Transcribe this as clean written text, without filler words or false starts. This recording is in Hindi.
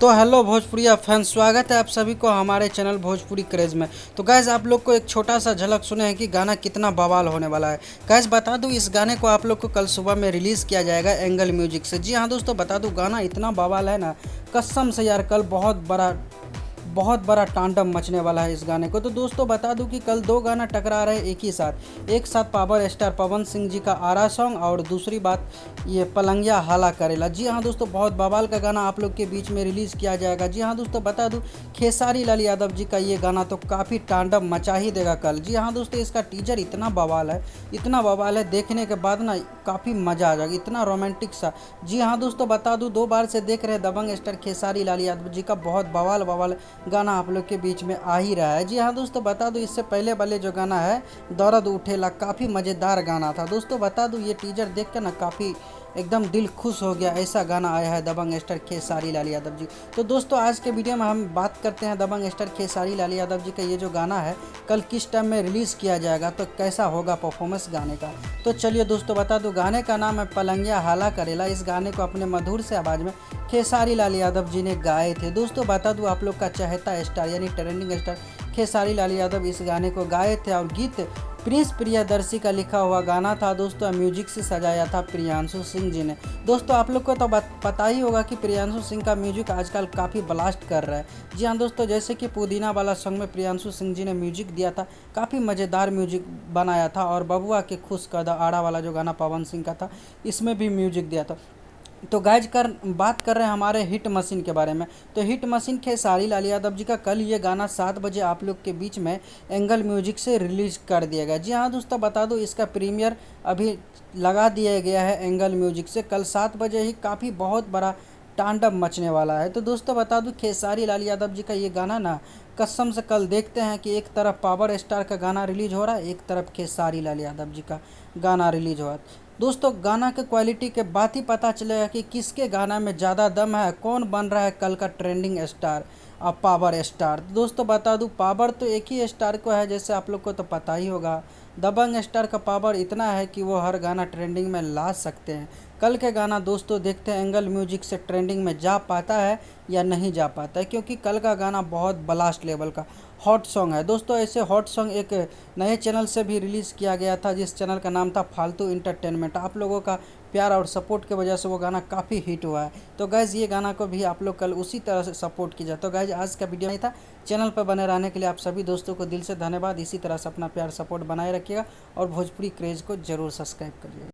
तो हेलो भोजपुरिया फैन, स्वागत है आप सभी को हमारे चैनल भोजपुरी क्रेज में। तो गैस आप लोग को एक छोटा सा झलक सुने हैं कि गाना कितना बवाल होने वाला है। गैस बता दूं, इस गाने को आप लोग को कल सुबह में रिलीज़ किया जाएगा एंगल म्यूजिक से। जी हाँ दोस्तों, बता दूं गाना इतना बवाल है ना, कसम से यार कल बहुत बड़ा तांडव मचने वाला है इस गाने को। तो दोस्तों बता दूं कि कल दो गाना टकरा रहे हैं एक साथ पावर स्टार पवन सिंह जी का आरा सॉन्ग और दूसरी बात ये पलंगिया हाला करेला। जी हाँ दोस्तों, बहुत बवाल का गाना आप लोग के बीच में रिलीज़ किया जाएगा। जी हाँ दोस्तों, बता दूं खेसारी लाल यादव जी का ये गाना तो काफ़ी तांडव मचा ही देगा कल। जी हाँ दोस्तों, इसका टीजर इतना बवाल है, देखने के बाद ना काफ़ी मज़ा आ जाएगा, इतना रोमांटिक सा। जी हाँ दोस्तों, बता दूं 2 बार से देख रहे दबंग स्टार खेसारी लाल यादव जी का बहुत बवाल गाना आप लोग के बीच में आ ही रहा है। जी हाँ दोस्तों, बता दूं इससे पहले वाले जो गाना है दर्द उठेला, काफ़ी मज़ेदार गाना था। दोस्तों बता दूं ये टीजर देख कर ना काफ़ी एकदम दिल खुश हो गया, ऐसा गाना आया है दबंग स्टार खेसारी लाल यादव जी। तो दोस्तों आज के वीडियो में हम बात करते हैं दबंग स्टार खेसारी लाल यादव जी का ये जो गाना है कल किस टाइम में रिलीज़ किया जाएगा, तो कैसा होगा परफॉर्मेंस गाने का। तो चलिए दोस्तों बता दूं, गाने का नाम है पलंगिया हाला करेला। इस गाने को अपने मधुर से आवाज़ में खेसारी लाल यादव जी ने गाए थे। दोस्तों बता दूं आप लोग का चहेता स्टार यानी ट्रेंडिंग स्टार खेसारी लाल यादव इस गाने को गाए थे और गीत प्रिंस प्रियदर्शी का लिखा हुआ गाना था दोस्तों। म्यूजिक से सजाया था प्रियांशु सिंह जी ने। दोस्तों आप लोग को तो पता ही होगा कि प्रियांशु सिंह का म्यूजिक आजकल काफ़ी ब्लास्ट कर रहा है। जी हाँ दोस्तों, जैसे कि पुदीना वाला सॉन्ग में प्रियांशु सिंह जी ने म्यूजिक दिया था, काफ़ी मज़ेदार म्यूजिक बनाया था। और बबुआ के खुश कदा आड़ा वाला जो गाना पवन सिंह का था, इसमें भी म्यूजिक दिया था। तो गाइज बात कर रहे हैं हमारे हिट मशीन के बारे में। तो हिट मशीन खेसारी लाल यादव जी का कल ये गाना 7 बजे आप लोग के बीच में एंगल म्यूजिक से रिलीज कर दिया गया। जी हाँ दोस्तों, बता दो इसका प्रीमियर अभी लगा दिया गया है एंगल म्यूजिक से। कल 7 बजे ही काफ़ी बहुत बड़ा तांडव मचने वाला है। तो दोस्तों बता दूं खेसारी लाल यादव जी का ये गाना ना कसम से कल देखते हैं कि एक तरफ पावर स्टार का गाना रिलीज हो रहा है, एक तरफ खेसारी लाल यादव जी का गाना रिलीज हो रहा है। दोस्तों गाना के क्वालिटी के बाद ही पता चलेगा कि किसके गाना में ज़्यादा दम है, कौन बन रहा है कल का ट्रेंडिंग स्टार और पावर स्टार। दोस्तों बता दूं पावर तो एक ही स्टार को है, जैसे आप लोग को तो पता ही होगा। दबंग स्टार का पावर इतना है कि वो हर गाना ट्रेंडिंग में ला सकते हैं। कल के गाना दोस्तों देखते हैं एंगल म्यूजिक से ट्रेंडिंग में जा पाता है या नहीं जा पाता है, क्योंकि कल का गाना बहुत ब्लास्ट लेवल का हॉट सॉन्ग है। दोस्तों ऐसे हॉट सॉन्ग एक नए चैनल से भी रिलीज़ किया गया था, जिस चैनल का नाम था फालतू इंटरटेनमेंट। आप लोगों का प्यार और सपोर्ट की वजह से वो गाना काफ़ी हिट हुआ है। तो गैज़ ये गाना को भी आप लोग कल उसी तरह से सपोर्ट कीजिए। तो गैज़ आज का वीडियो नहीं था, चैनल पर बने रहने के लिए आप सभी दोस्तों को दिल से धन्यवाद। इसी तरह से अपना प्यार सपोर्ट बनाए रखिएगा और भोजपुरी क्रेज़ को ज़रूर सब्सक्राइब करिएगा।